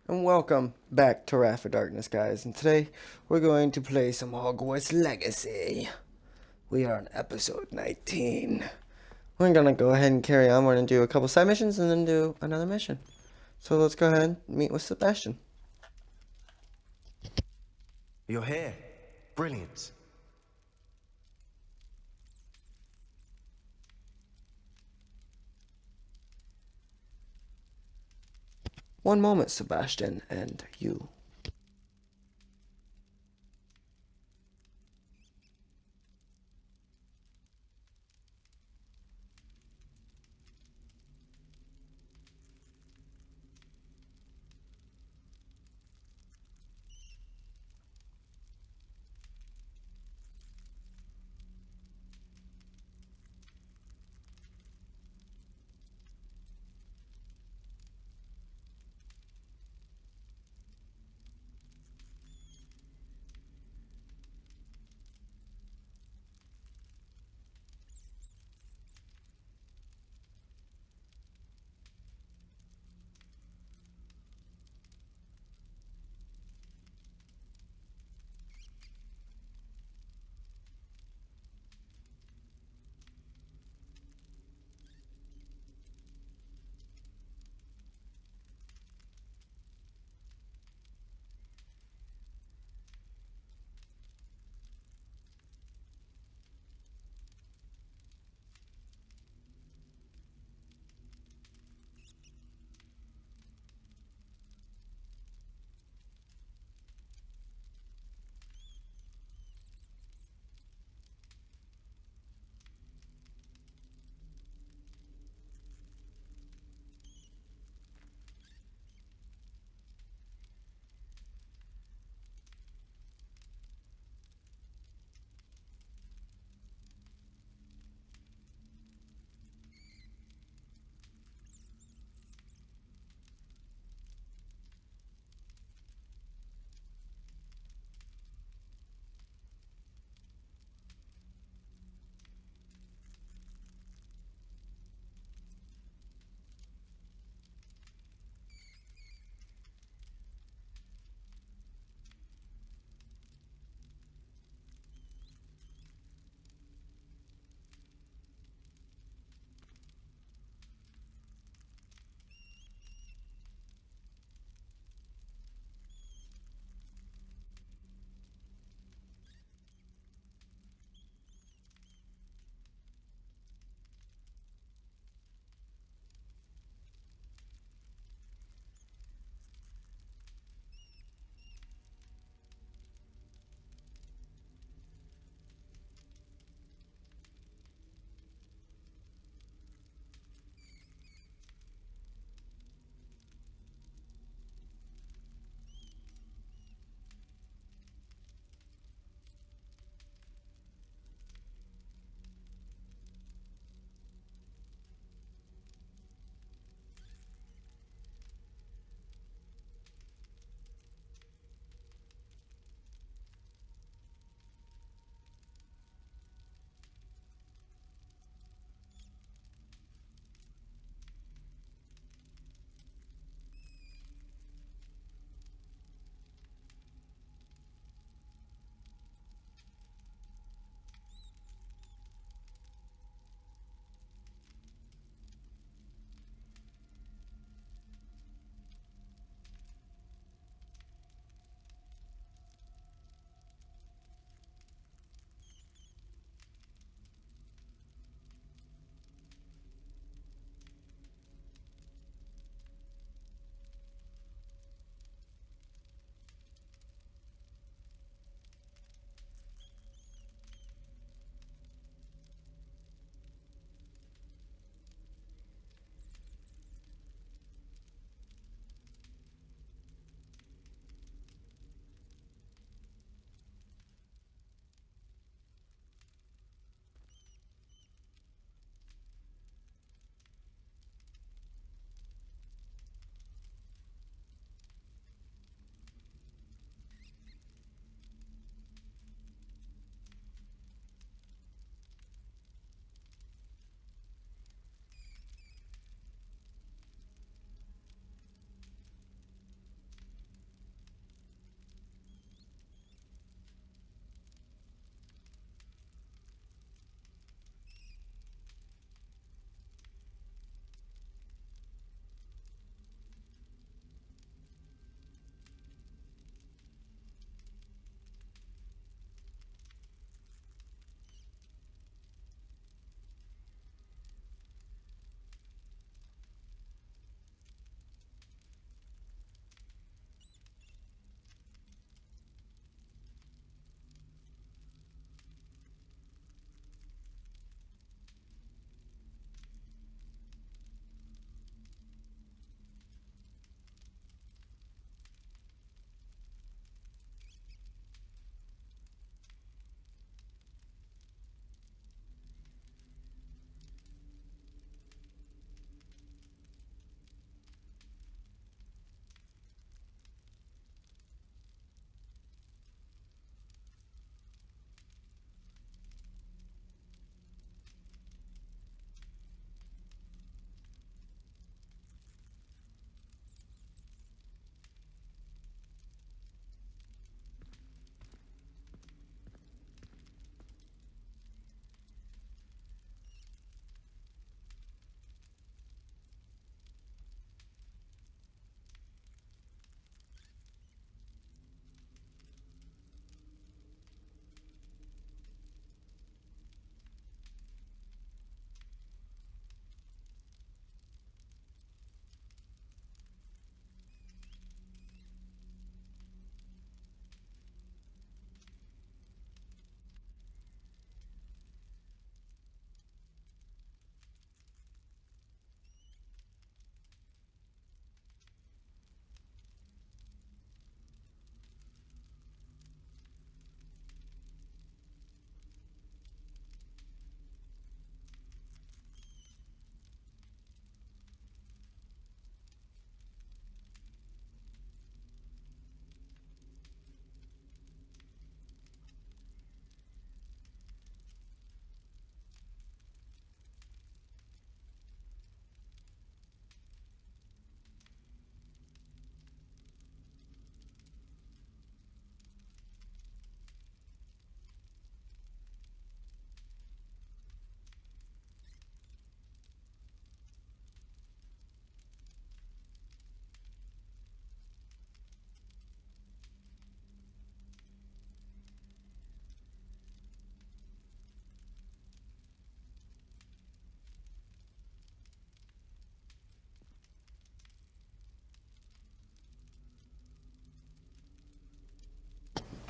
And welcome back to Wrath of Darkness, guys. And today we're going to play some Hogwarts Legacy. We are on episode 19. We're gonna go ahead and carry on. We're gonna do a couple side missions and then do another mission. So let's go ahead and meet with Sebastian. You're here. Brilliant. One moment, Sebastian, and you.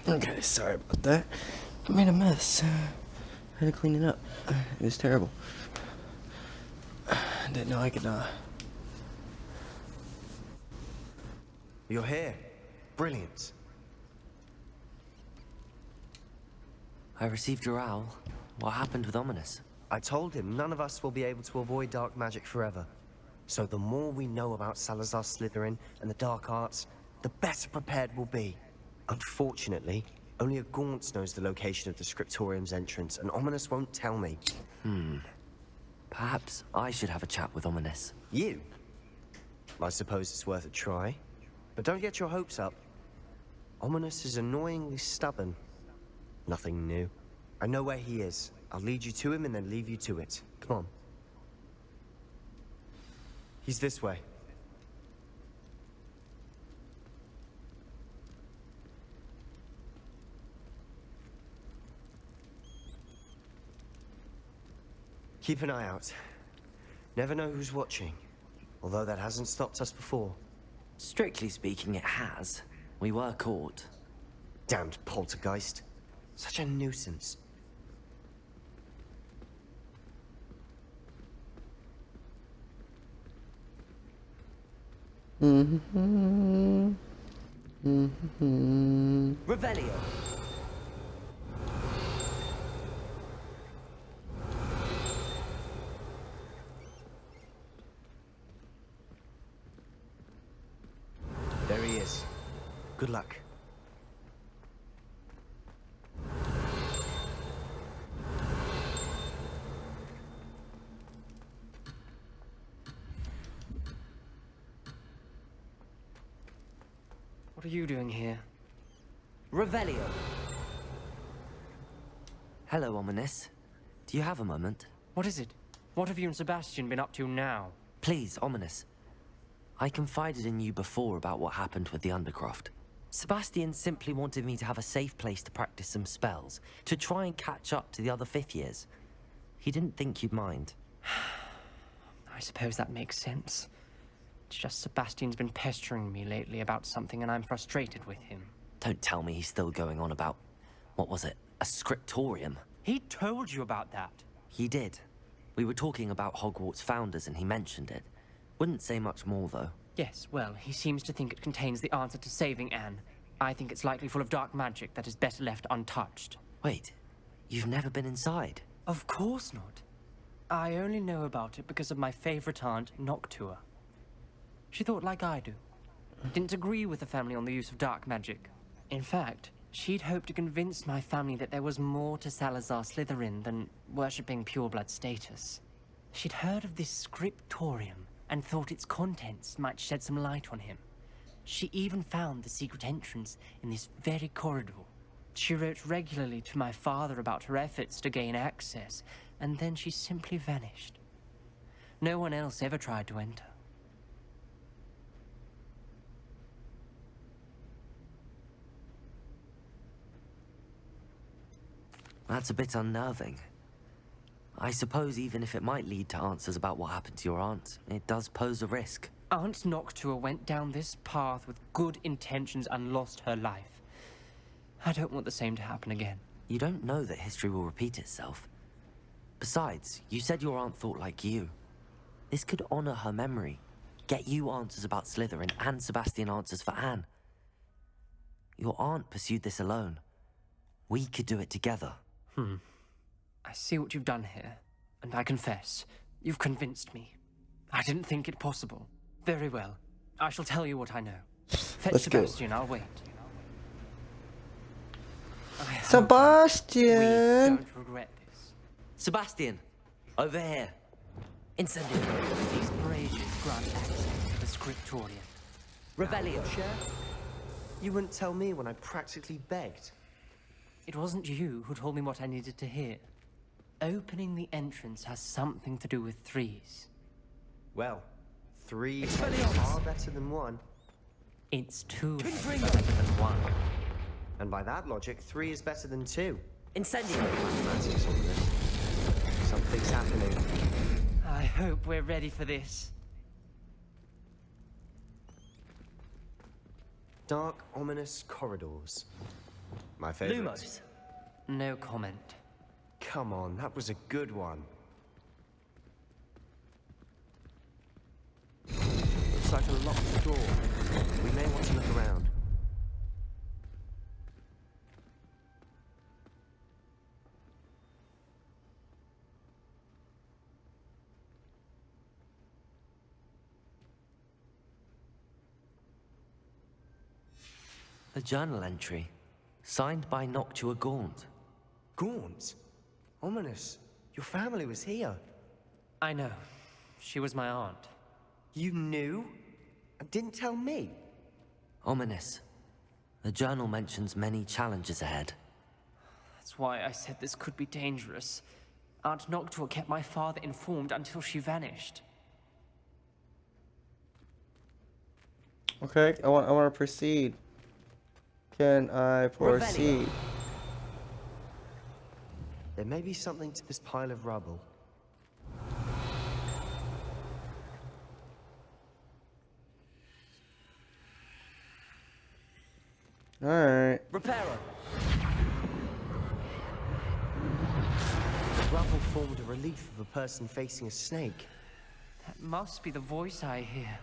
Okay, sorry about that. I made a mess. I had to clean it up. It was terrible. I didn't know I could, You're here. Brilliant. I received your owl. What happened with Ominous? I told him none of us will be able to avoid dark magic forever. So the more we know about Salazar Slytherin and the dark arts, the better prepared we'll be. Unfortunately, only a Gaunt knows the location of the Scriptorium's entrance, and Ominous won't tell me. Perhaps I should have a chat with Ominous. You? I suppose it's worth a try. But don't get your hopes up. Ominous is annoyingly stubborn. Nothing new. I know where he is. I'll lead you to him and then leave you to it. Come on. He's this way. Keep an eye out. Never know who's watching. Although that hasn't stopped us before. Strictly speaking, it has. We were caught. Damned poltergeist. Such a nuisance. Revelio! There he is. Good luck. What are you doing here? Revelio! Hello, Ominous. Do you have a moment? What is it? What have you and Sebastian been up to now? Please, Ominous. I confided in you before about what happened with the Undercroft. Sebastian simply wanted me to have a safe place to practice some spells, to try and catch up to the other fifth years. He didn't think you'd mind. I suppose that makes sense. It's just Sebastian's been pestering me lately about something and I'm frustrated with him. Don't tell me he's still going on about, what was it, a scriptorium? He told you about that. He did. We were talking about Hogwarts founders and he mentioned it. Wouldn't say much more, though. Yes, well, he seems to think it contains the answer to saving Anne. I think it's likely full of dark magic that is better left untouched. Wait, you've never been inside? Of course not. I only know about it because of my favorite aunt, Noctua. She thought like I do. Didn't agree with the family on the use of dark magic. In fact, she'd hoped to convince my family that there was more to Salazar Slytherin than worshipping pureblood status. She'd heard of this scriptorium and thought its contents might shed some light on him. She even found the secret entrance in this very corridor. She wrote regularly to my father about her efforts to gain access, and then she simply vanished. No one else ever tried to enter. That's a bit unnerving. I suppose even if it might lead to answers about what happened to your aunt, it does pose a risk. Aunt Noctua went down this path with good intentions and lost her life. I don't want the same to happen again. You don't know that history will repeat itself. Besides, you said your aunt thought like you. This could honor her memory, get you answers about Slytherin and Sebastian answers for Anne. Your aunt pursued this alone. We could do it together. I see what you've done here, and I confess, you've convinced me. I didn't think it possible. Very well. I shall tell you what I know. Fetch Let's go. Sebastian, I'll wait. I hope we Sebastian! don't regret this. Sebastian! Over here! Incendio! These braziers grant access to the scriptorium. Revelio! You wouldn't tell me when I practically begged. It wasn't you who told me what I needed to hear. Opening the entrance has something to do with threes. Well, 3 is Expelliarmus! far better than 1. It's two Confringo! better than one. And by that logic, 3 is better than 2. Incendio! Mathematics on this. Something's happening. I hope we're ready for this. Dark, ominous corridors. My favorite. Lumos. No comment. Come on, that was a good one. Looks like a locked door. We may want to look around. A journal entry, signed by Noctua Gaunt. Gaunt? Ominous. Your family was here. I know. She was my aunt. You knew? And didn't tell me? Ominous. The journal mentions many challenges ahead. That's why I said this could be dangerous. Aunt Noctua kept my father informed until she vanished. Okay, I want to proceed. Can I proceed? There may be something to this pile of rubble. Alright. Reparo! The rubble formed a relief of a person facing a snake. That must be the voice I hear.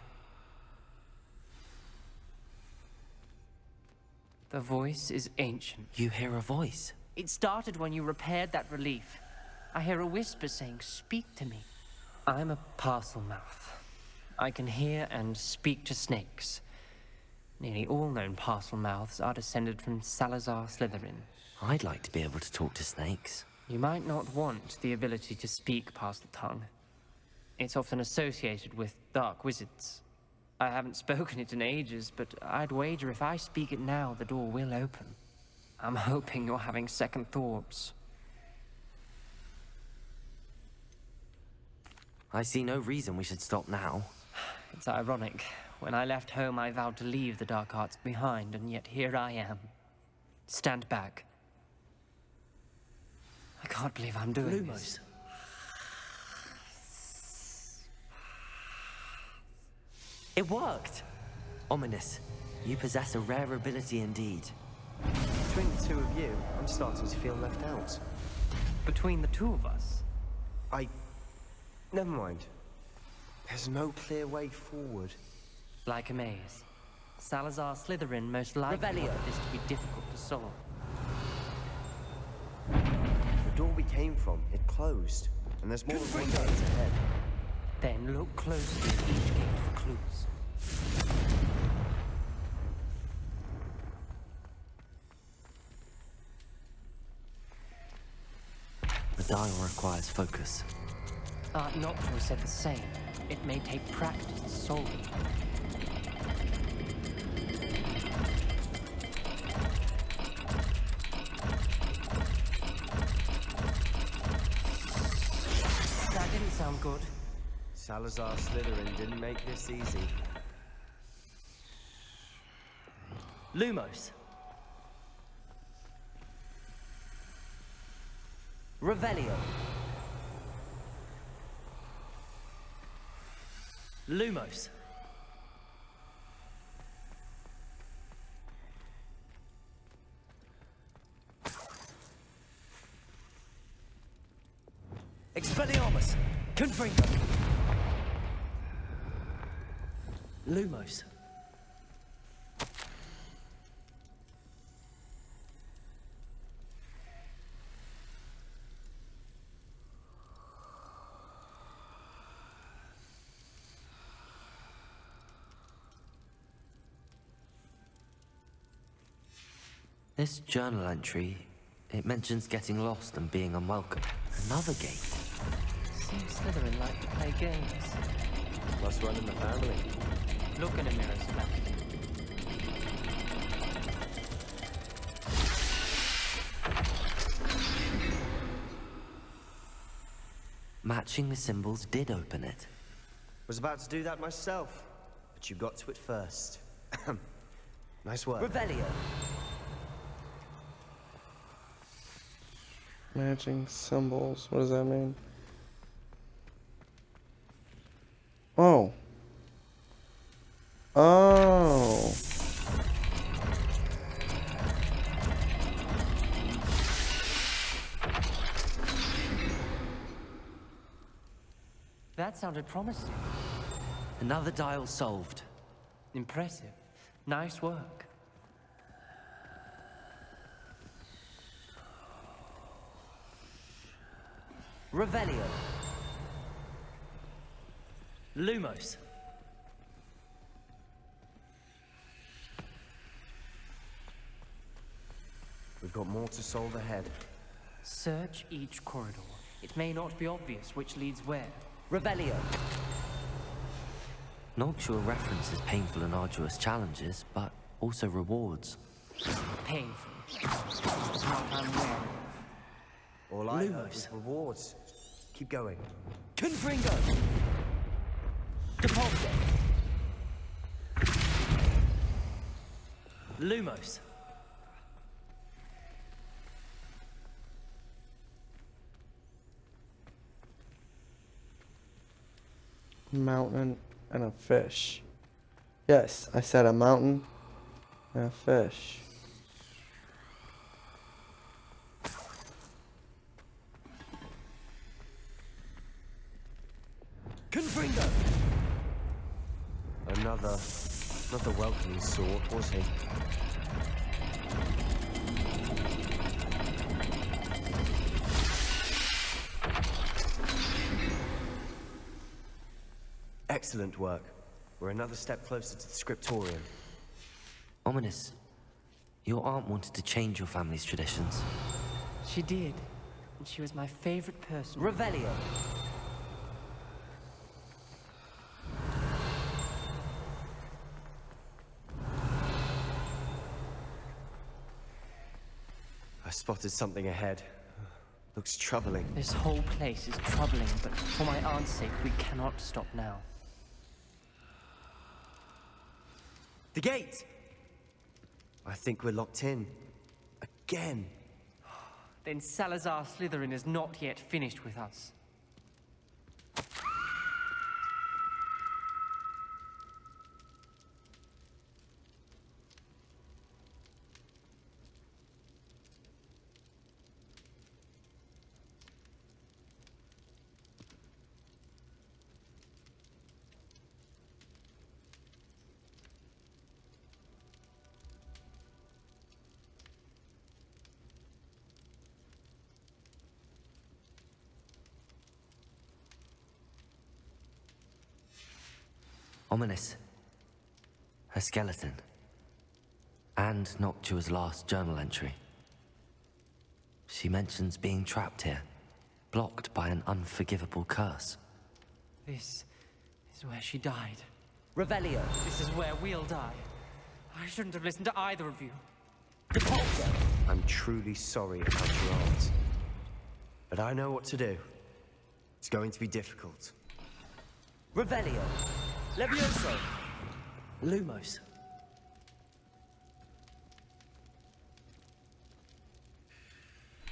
The voice is ancient. You hear a voice. It started when you repaired that relief. I hear a whisper saying, "Speak to me." I'm a parcel mouth. I can hear and speak to snakes. Nearly all known parcel mouths are descended from Salazar Slytherin. I'd like to be able to talk to snakes. You might not want the ability to speak parcel tongue. It's often associated with dark wizards. I haven't spoken it in ages, but I'd wager if I speak it now, the door will open. I'm hoping you're having second thoughts. I see no reason we should stop now. It's ironic. When I left home, I vowed to leave the dark arts behind, and yet here I am. Stand back. I can't believe I'm doing this. It worked! Ominous. You possess a rare ability indeed. Between the two of you, I'm starting to feel left out. Between the two of us? Never mind. There's no clear way forward. Like a maze. Salazar Slytherin most likely Revelio. wanted this to be difficult to solve. The door we came from, it closed. And there's more than one gate ahead. Then look closely at each gate for clues. The dial requires focus. Aunt Noctua said the same. It may take practice to solve it. That didn't sound good. Salazar Slytherin didn't make this easy. Lumos. Revelio. Lumos. Expelliarmus. Confringo. Lumos. This journal entry, it mentions getting lost and being unwelcome. Another gate. Seems Slytherin like to play games. Must run in the family. Look in a mirror, Sebastian. Matching the symbols did open it. Was about to do that myself, but you got to it first. Nice work. Revelio. Matching symbols. What does that mean? Oh. Oh. That sounded promising. Another dial solved. Impressive. Nice work. Revelio. Lumos. We've got more to solve ahead. Search each corridor. It may not be obvious which leads where. Revelio. Noctua references painful and arduous challenges, but also rewards. Painful. It's the part I'm wary of. All I heard Lumos. was rewards. Keep going. Confringo. Depulso. Lumos. Mountain and a fish. Yes, I said a mountain and a fish. Confringo. Another welcoming sword, was he? Excellent work. We're another step closer to the scriptorium. Ominous. Your aunt wanted to change your family's traditions. She did. And she was my favorite person. Revelio. I spotted something ahead. Looks troubling. This whole place is troubling, but for my aunt's sake, we cannot stop now. The gate! I think we're locked in. Again. Then Salazar Slytherin is not yet finished with us. Ominous. Her skeleton. And Noctua's last journal entry. She mentions being trapped here, blocked by an unforgivable curse. This is where she died. Revelio. This is where we'll die. I shouldn't have listened to either of you. Depulso. I'm truly sorry about your aunt. But I know what to do. It's going to be difficult. Revelio. Levioso. Lumos.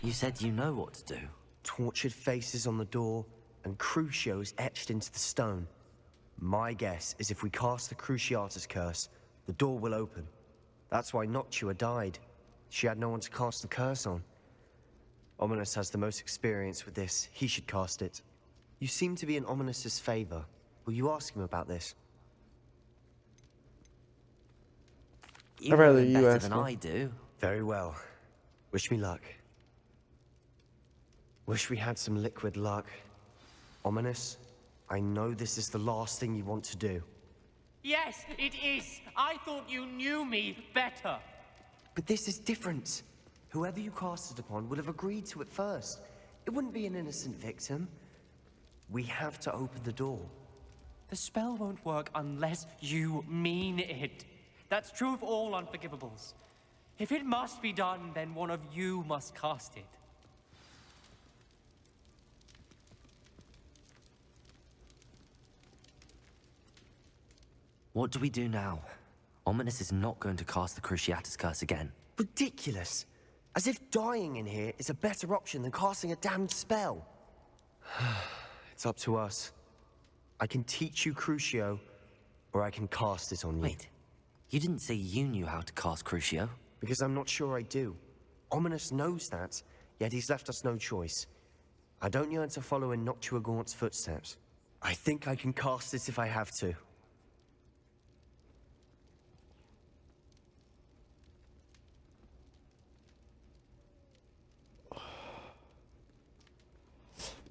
You said you know what to do. Tortured faces on the door and Crucios etched into the stone. My guess is if we cast the Cruciatus curse, the door will open. That's why Noctua died. She had no one to cast the curse on. Ominous has the most experience with this. He should cast it. You seem to be in Ominous's favor. Will you ask him about this? You I'd rather know him you better ask than me. I do. Very well. Wish me luck. Wish we had some liquid luck. Ominous, I know this is the last thing you want to do. Yes, it is. I thought you knew me better. But this is different. Whoever you cast it upon would have agreed to it first. It wouldn't be an innocent victim. We have to open the door. The spell won't work unless you mean it. That's true of all unforgivables. If it must be done, then one of you must cast it. What do we do now? Ominous is not going to cast the Cruciatus curse again. Ridiculous. As if dying in here is a better option than casting a damned spell. It's up to us. I can teach you Crucio, or I can cast it on you. Wait, you didn't say you knew how to cast Crucio? Because I'm not sure I do. Ominous knows that, yet he's left us no choice. I don't yearn to follow in Noctua Gaunt's footsteps. I think I can cast it if I have to.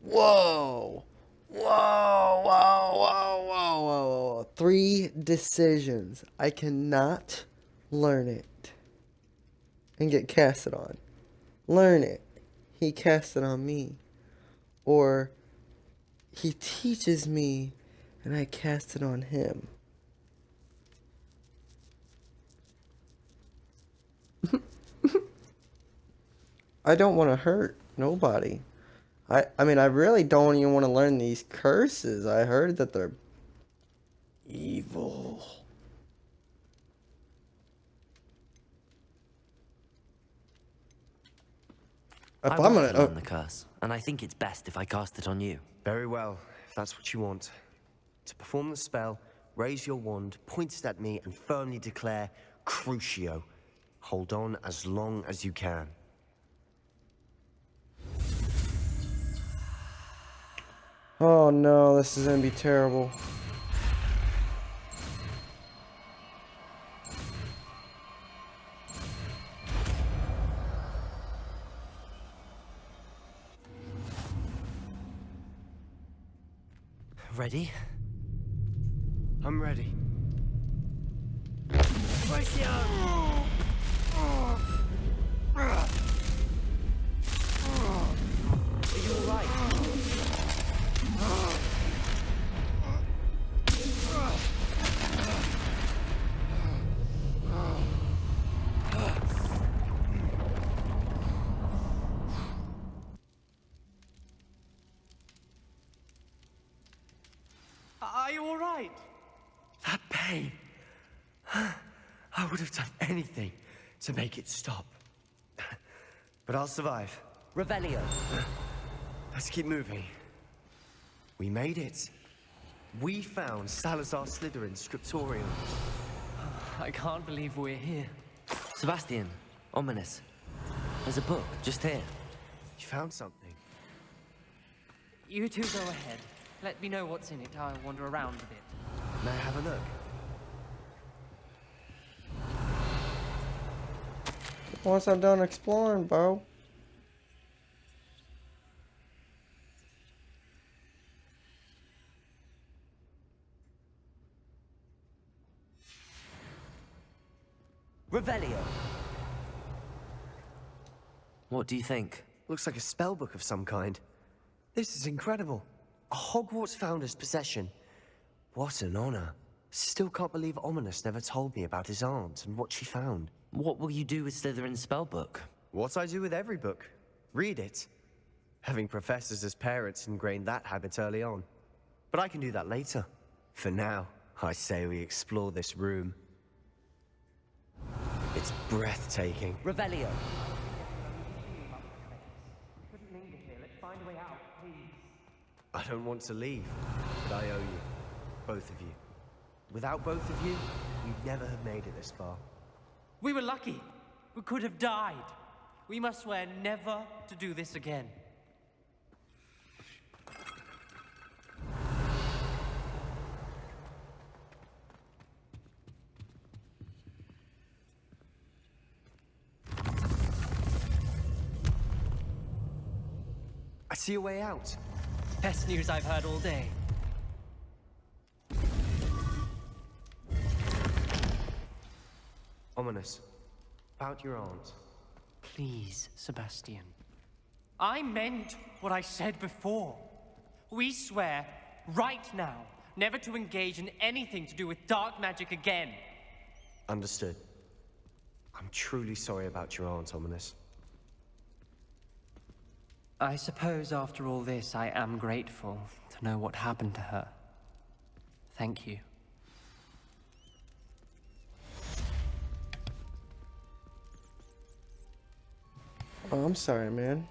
Whoa! Whoa! Whoa! Whoa! Whoa! Whoa! 3 decisions. I cannot learn it and get casted on. Learn it. He cast it on me. Or he teaches me and I cast it on him. I don't want to hurt nobody. I mean, I really don't even want to learn these curses. I heard that they're evil. If I I'm want gonna, to learn the curse, and I think it's best if I cast it on you. Very well, if that's what you want. To perform the spell, raise your wand, point it at me, and firmly declare Crucio. Hold on as long as you can. oh no, this is gonna be terrible. Ready? I'm ready. Are you alright? Are you alright? That pain. I would have done anything to make it stop. But I'll survive. Revelio. Let's keep moving. We made it. We found Salazar Slytherin's scriptorium. I can't believe we're here. Sebastian, ominous. There's a book just here. You found something. You two go ahead. Let me know what's in it. I'll wander around a bit. May I have a look? Once I'm done exploring, bro. Revelio. What do you think? Looks like a spell book of some kind. This is incredible. A Hogwarts founder's possession. What an honor. Still can't believe Ominous never told me about his aunt and what she found. What will you do with Slytherin's spellbook? What I do with every book. Read it. Having professors as parents ingrained that habit early on. But I can do that later. For now, I say we explore this room. It's breathtaking. Revelio. I don't want to leave, but I owe you. Both of you. Without both of you, we'd never have made it this far. We were lucky. We could have died. We must swear never to do this again. I see a way out. Best news I've heard all day. Ominous. About your aunt. Please, Sebastian. I meant what I said before. We swear, right now, never to engage in anything to do with dark magic again. Understood. I'm truly sorry about your aunt, Ominous. I suppose after all this, I am grateful to know what happened to her. Thank you. Oh, I'm sorry, man.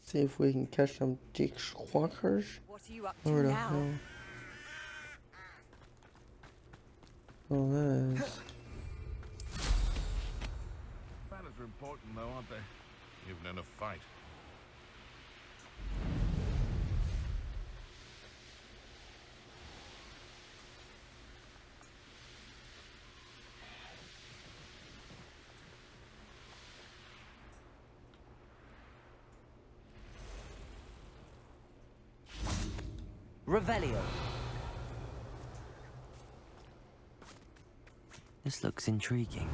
See if we can catch some dishwalkers. What are you up to Where the now? hell? Oh, that is. Manners are important, though, aren't they? Even in a fight. Revelio. This looks intriguing.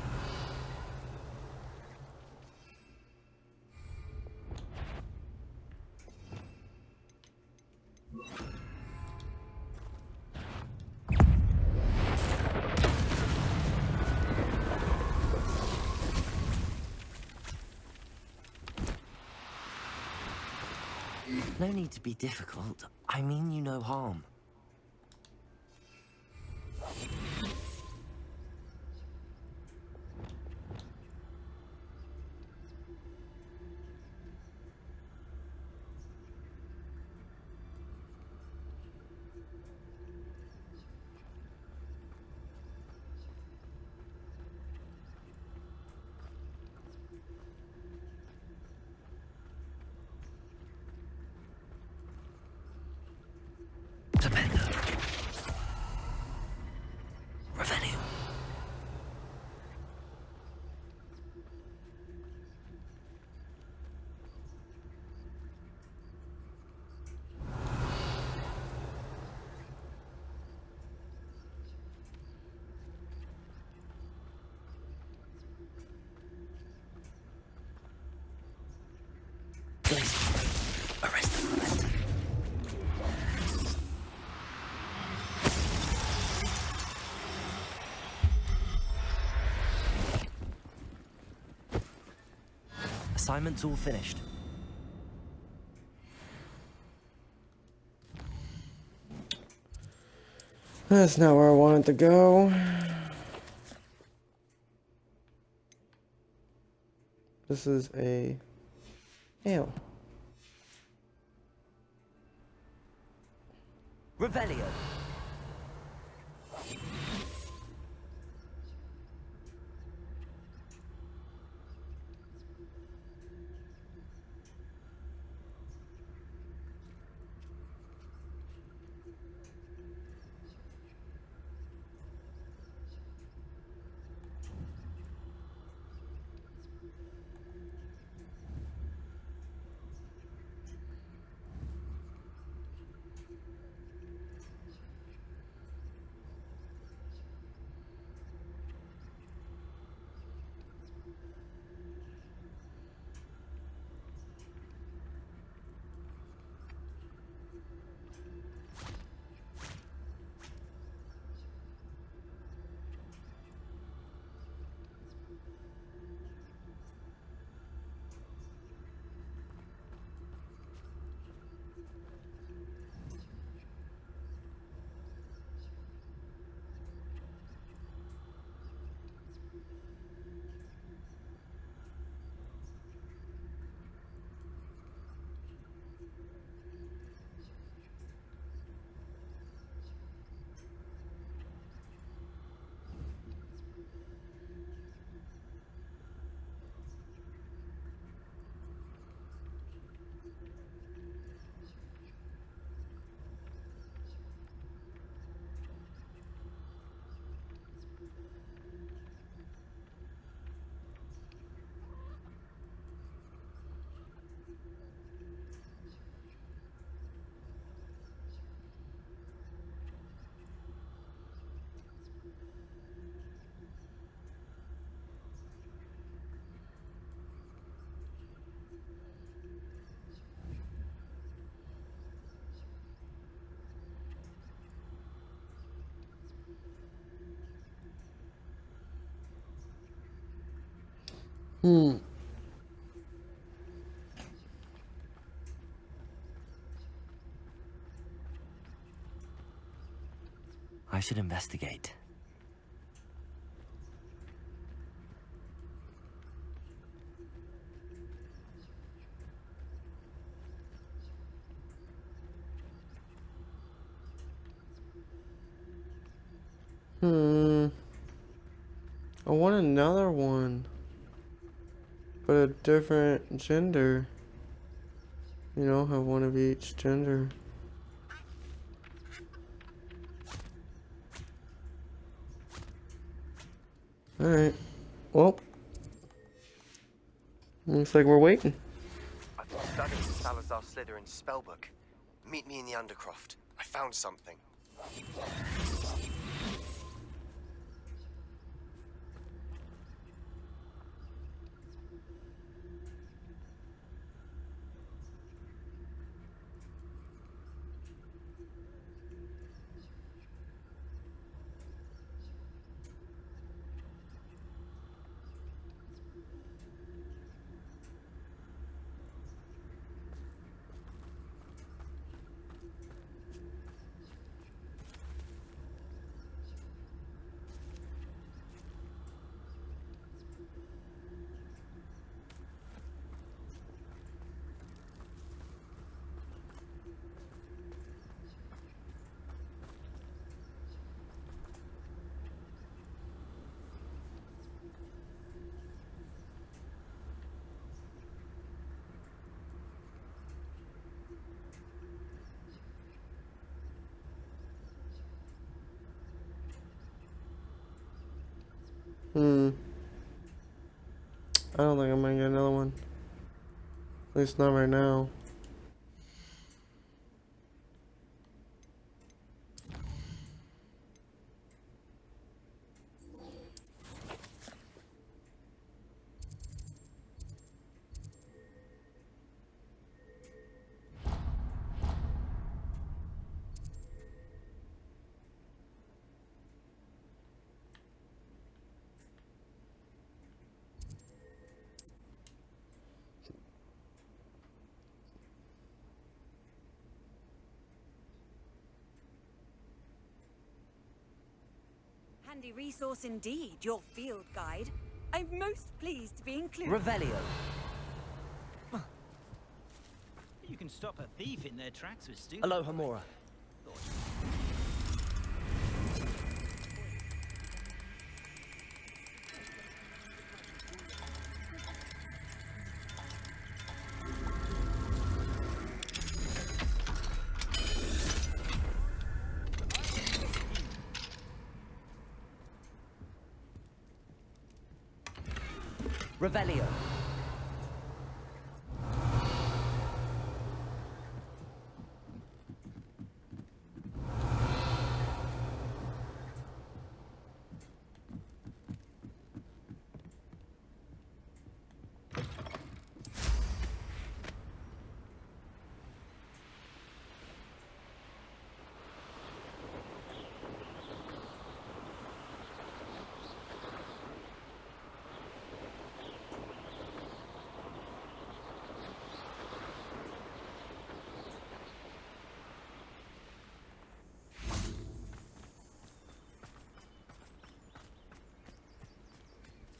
No need to be difficult. I mean you no harm. Revelio. Please, arrest the momentum. Assignment's all finished. That's not where I wanted to go. This is a ale. Revelio. I should investigate. I want another one, but a different gender. You know, have one of each gender. Alright. Well, looks like we're waiting. I've been studying Salazar Slytherin's spellbook. Meet me in the Undercroft. I found something. I don't think I'm gonna get another one. At least not right now. Handy resource indeed, your field guide. I'm most pleased to be included. Revelio. You can stop a thief in their tracks with stupid. Aloha Mora. Revelio.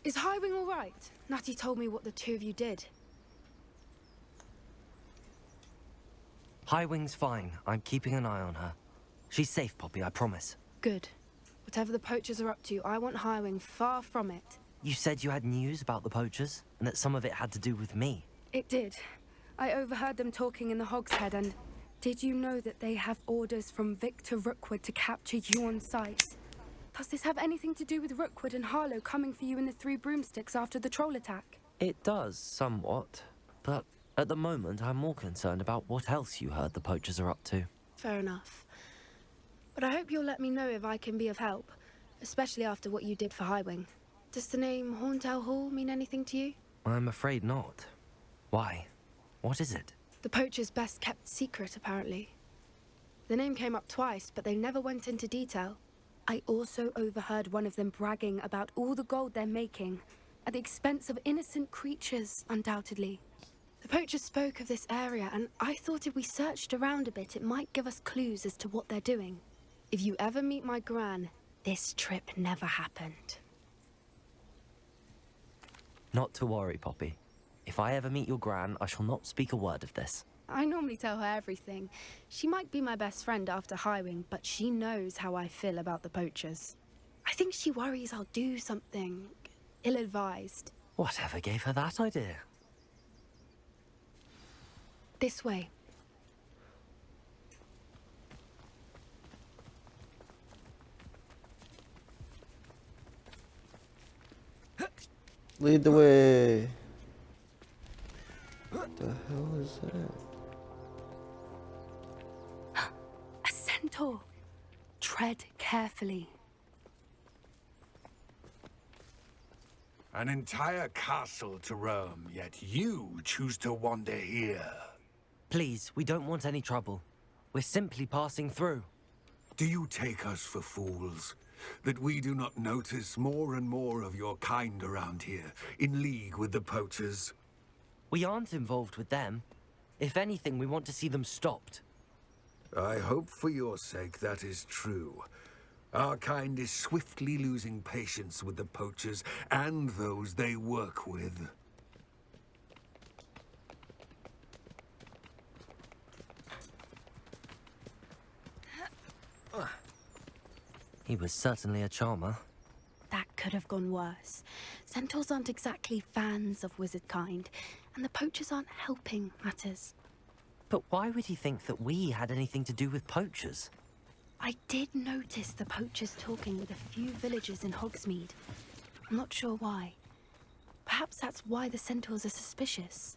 Is Highwing all right? Natty told me what the two of you did. Highwing's fine. I'm keeping an eye on her. She's safe, Poppy, I promise. Good. Whatever the poachers are up to, I want Highwing far from it. You said you had news about the poachers, and that some of it had to do with me. It did. I overheard them talking in the Hogshead, and did you know that they have orders from Victor Rookwood to capture you on sight? Does this have anything to do with Rookwood and Harlow coming for you in the Three Broomsticks after the troll attack? It does, somewhat. But at the moment, I'm more concerned about what else you heard the poachers are up to. Fair enough. But I hope you'll let me know if I can be of help, especially after what you did for Highwing. Does the name Horntail Hall mean anything to you? I'm afraid not. Why? What is it? The poacher's best kept secret, apparently. The name came up twice, but they never went into detail. I also overheard one of them bragging about all the gold they're making, at the expense of innocent creatures, undoubtedly. The poacher spoke of this area, and I thought if we searched around a bit, it might give us clues as to what they're doing. If you ever meet my gran, this trip never happened. Not to worry, Poppy. If I ever meet your gran, I shall not speak a word of this. I normally tell her everything. She might be my best friend after Highwing, but she knows how I feel about the poachers. I think she worries I'll do something ill-advised. Whatever gave her that idea? This way. Lead the way. What the hell is that? A centaur. Tread carefully. An entire castle to roam, yet you choose to wander here. Please, we don't want any trouble. We're simply passing through. Do you take us for fools? That we do not notice more and more of your kind around here, in league with the poachers? We aren't involved with them. If anything, we want to see them stopped. I hope for your sake that is true. Our kind is swiftly losing patience with the poachers and those they work with. He was certainly a charmer. That could have gone worse. Centaurs aren't exactly fans of wizard kind, and the poachers aren't helping matters. But why would he think that we had anything to do with poachers? I did notice the poachers talking with a few villagers in Hogsmeade. I'm not sure why. Perhaps that's why the centaurs are suspicious.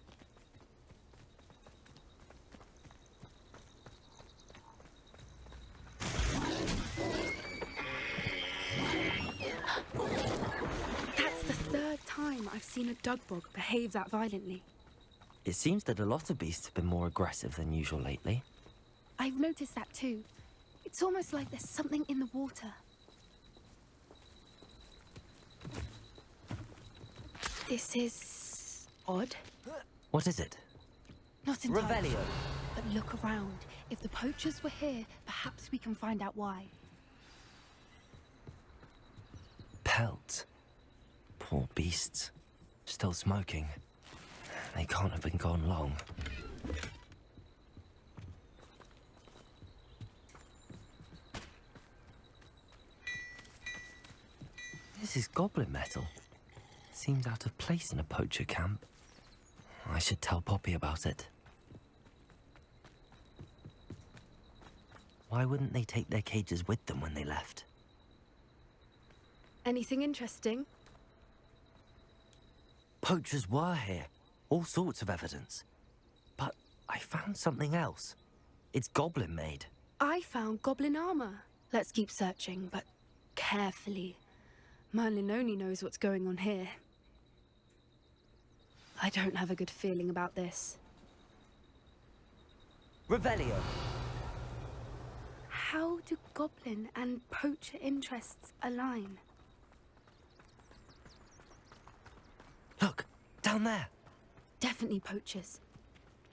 That's the third time I've seen a dugbog behave that violently. It seems that a lot of beasts have been more aggressive than usual lately. I've noticed that too. It's almost like there's something in the water. This is odd. What is it? Not entirely. Revelio. But look around. If the poachers were here, perhaps we can find out why. Pelt. Poor beasts. Still smoking. They can't have been gone long. This is goblin metal. Seems out of place in a poacher camp. I should tell Poppy about it. Why wouldn't they take their cages with them when they left? Anything interesting? Poachers were here. All sorts of evidence. But I found something else. It's goblin made. I found goblin armor. Let's keep searching, but carefully. Merlin only knows what's going on here. I don't have a good feeling about this. Revelio. How do goblin and poacher interests align? Look, down there. Definitely poachers.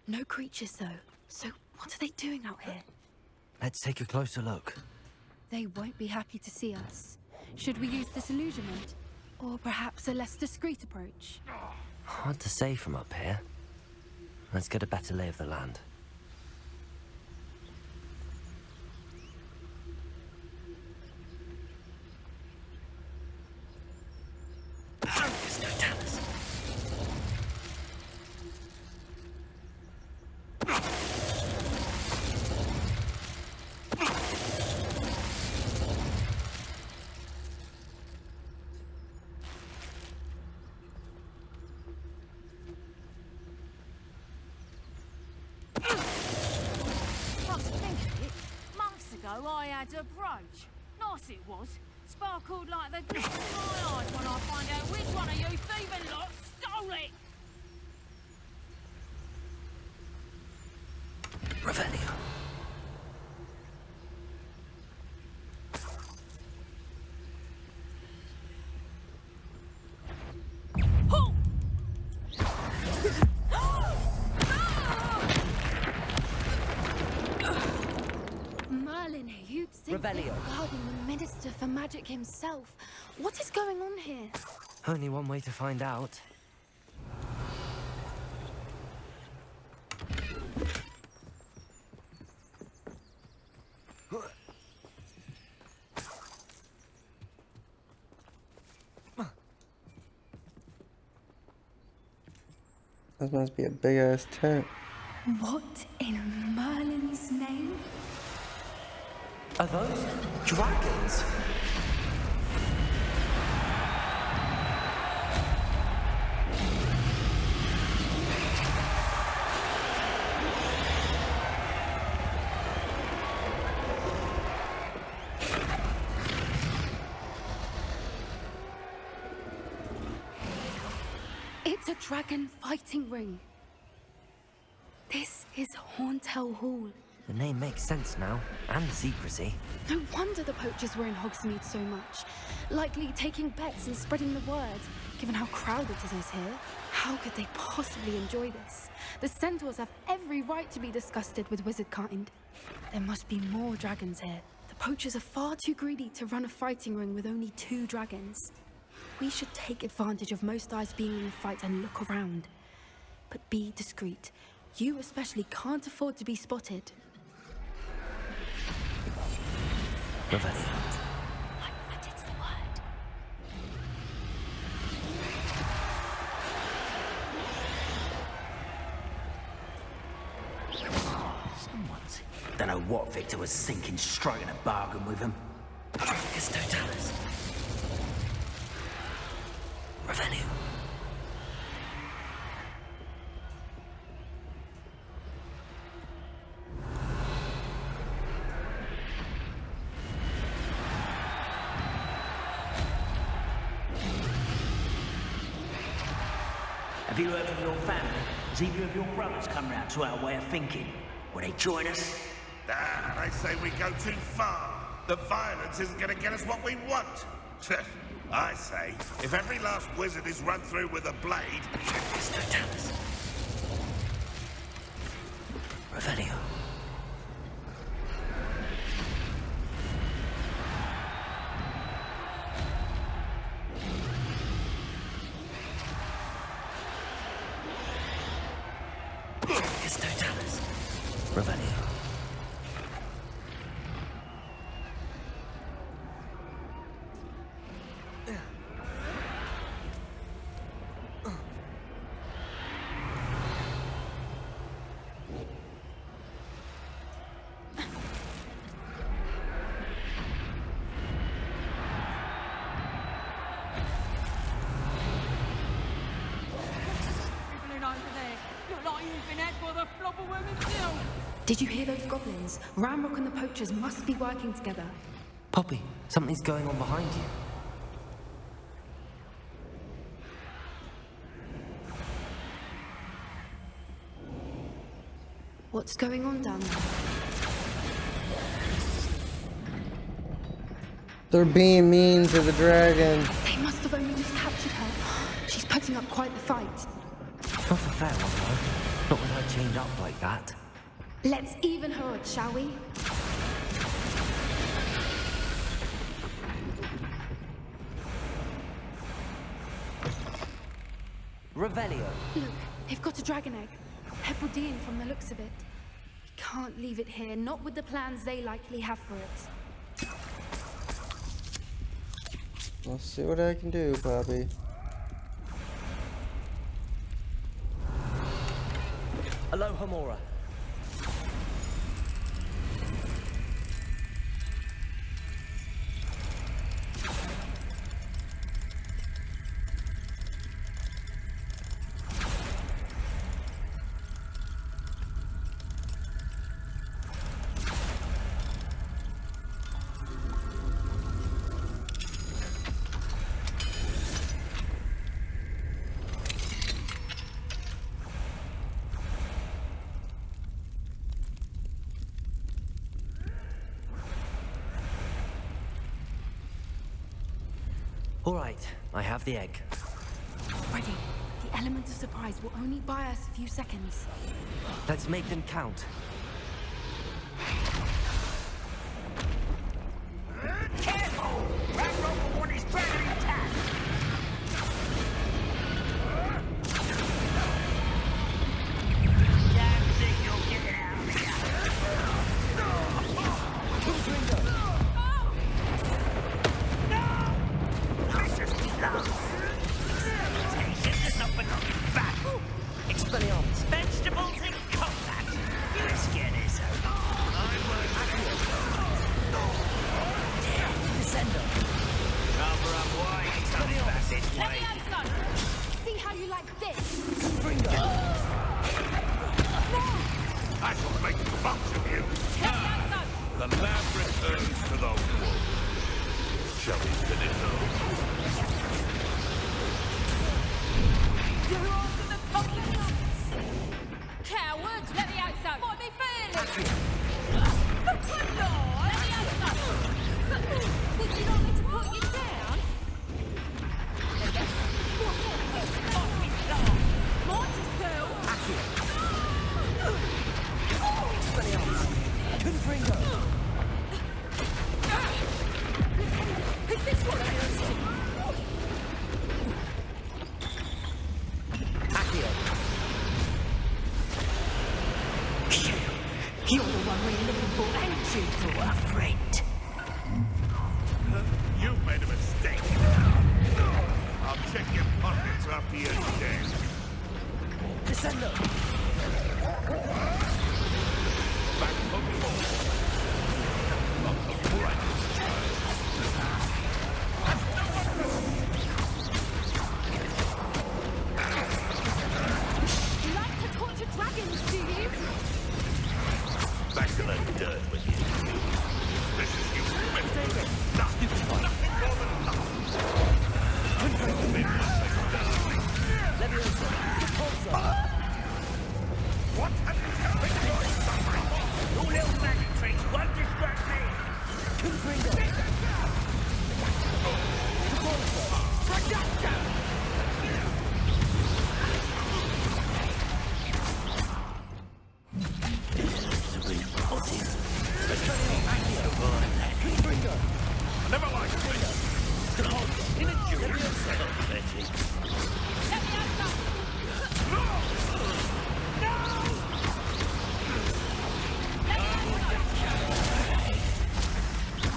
No creatures, though. So what are they doing out here? Let's take a closer look. They won't be happy to see us. Should we use disillusionment? Or perhaps a less discreet approach? Hard to say from up here. Let's get a better lay of the land. There's no talus. I had a brooch. Nice it was. Sparkled like the glitter in my eyes when I find out which one of you thieving lot stole it. Revelio. Merlin, you'd think they Revelio. were guarding the Minister for Magic himself. What is going on here? Only one way to find out. This must be a big ass tent. What in Merlin's name? Are those dragons? It's a dragon fighting ring. This is Hauntel Hall. The name makes sense now, and the secrecy. No wonder the poachers were in Hogsmeade so much. Likely taking bets and spreading the word, given how crowded it is here. How could they possibly enjoy this? The centaurs have every right to be disgusted with wizard kind. There must be more dragons here. The poachers are far too greedy to run a fighting ring with only 2 dragons. We should take advantage of most eyes being in the fight and look around. But be discreet. You especially can't afford to be spotted. Revelio. Like that it's the word. Someone's... Don't know what Victor was thinking, striking a bargain with him. Dracus Totalis. Revelio. Have you heard from your family? Has either of your brothers come round to our way of thinking? Will they join us? I say we go too far. The violence isn't going to get us what we want. I say, if every last wizard is run through with a blade... Dracus Totalis. Revelio. Dracus Totalis. Revelio. Did you hear those goblins? Ramrock and the poachers must be working together. Poppy, something's going on behind you. What's going on down there? They're being mean to the dragon. They must have only just captured her. She's putting up quite the fight. Not a fair one, though. Not with her chained up like that. Let's even her odds, shall we? Revelio. Look, they've got a dragon egg. Hebridean from the looks of it. We can't leave it here, not with the plans they likely have for it. Let's see what I can do, Poppy. Aloha Mora. All right, I have the egg. Ready. The element of surprise will only buy us a few seconds. Let's make them count. Careful! Ramrock will want his dragon intact! Damn thing you'll get it out of here! Precious love! There's nothing on his back! Shall we finish off? You're after the pumpkins! Cowards, let me out so! Might be fearless! Come on! Let me out so! Would you like me to put you down? Might as well! Is this what I understood? You're the one we're looking for, ain't you, poor friend? You've made a mistake. I'll check your pockets after you're dead. Descendo! Back for more. You like to torture dragons, do you? Back to the dirt with you. This is you. Nothing more than what has happened to your suffering? Your little magic tricks won't distract me! I never liked it. In a jury of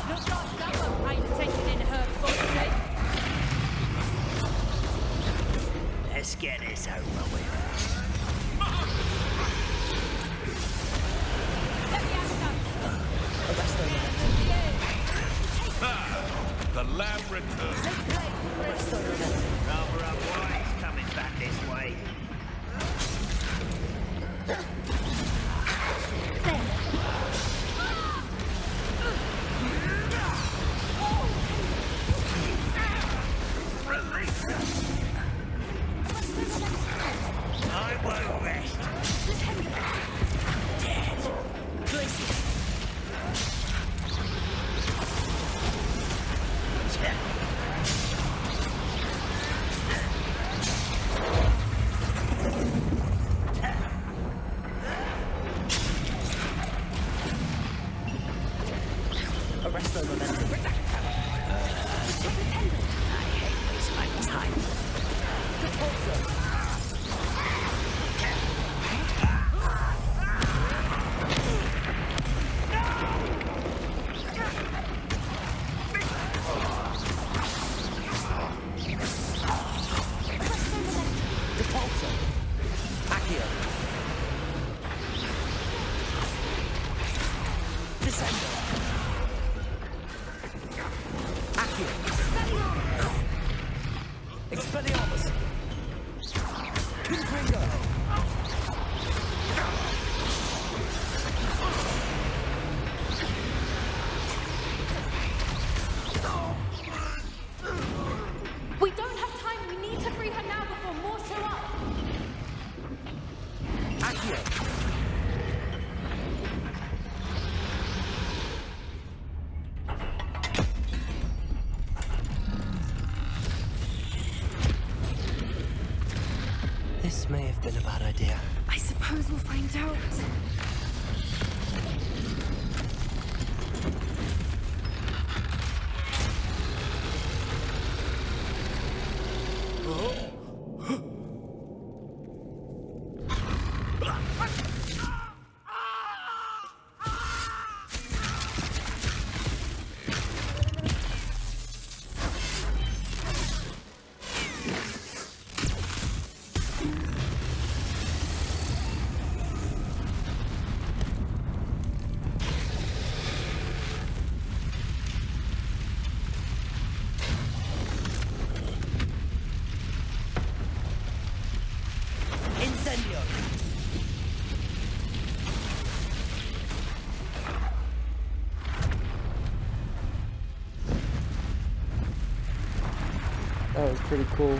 Looks like someone paid attention in her body. Let's get this over with. Let me out The lamb returns. Rather unwise coming back this way. I won't rest. Dead. Places. Arrest the momentum. I hate wasting my time. Expelliarmus! Pinfinger! We don't have time. We need to free her now before more show up. Accio! This may have been a bad idea. I suppose we'll find out. That was pretty cool.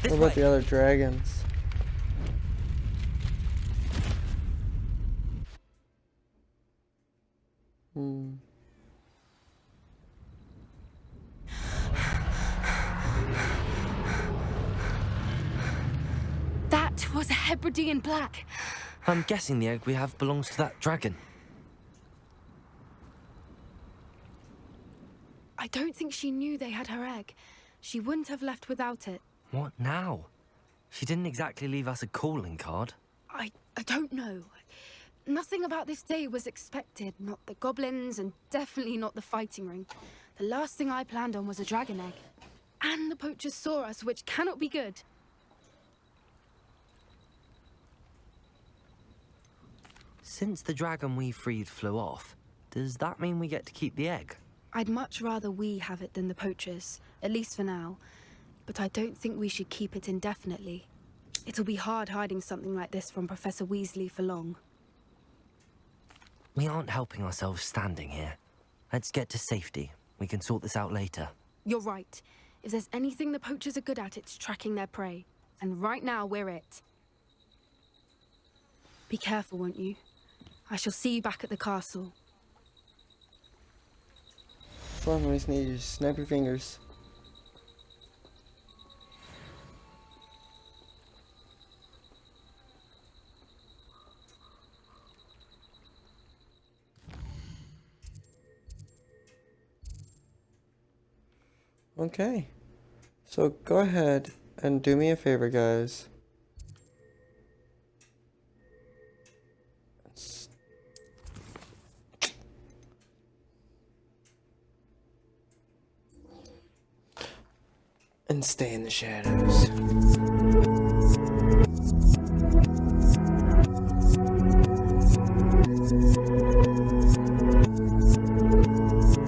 What about the other dragons? That was a Hebridean black. I'm guessing the egg we have belongs to that dragon. I don't think she knew they had her egg. She wouldn't have left without it. What now? She didn't exactly leave us a calling card. I don't know. Nothing about this day was expected. Not the goblins, and definitely not the fighting ring. The last thing I planned on was a dragon egg. And the poachers saw us, which cannot be good. Since the dragon we freed flew off, does that mean we get to keep the egg? I'd much rather we have it than the poachers, at least for now. But I don't think we should keep it indefinitely. It'll be hard hiding something like this from Professor Weasley for long. We aren't helping ourselves standing here. Let's get to safety. We can sort this out later. You're right. If there's anything the poachers are good at, it's tracking their prey. And right now, we're it. Be careful, won't you? I shall see you back at the castle. Come on, Weasley, just snap your fingers. Okay, so go ahead and do me a favor, guys. And stay in the shadows.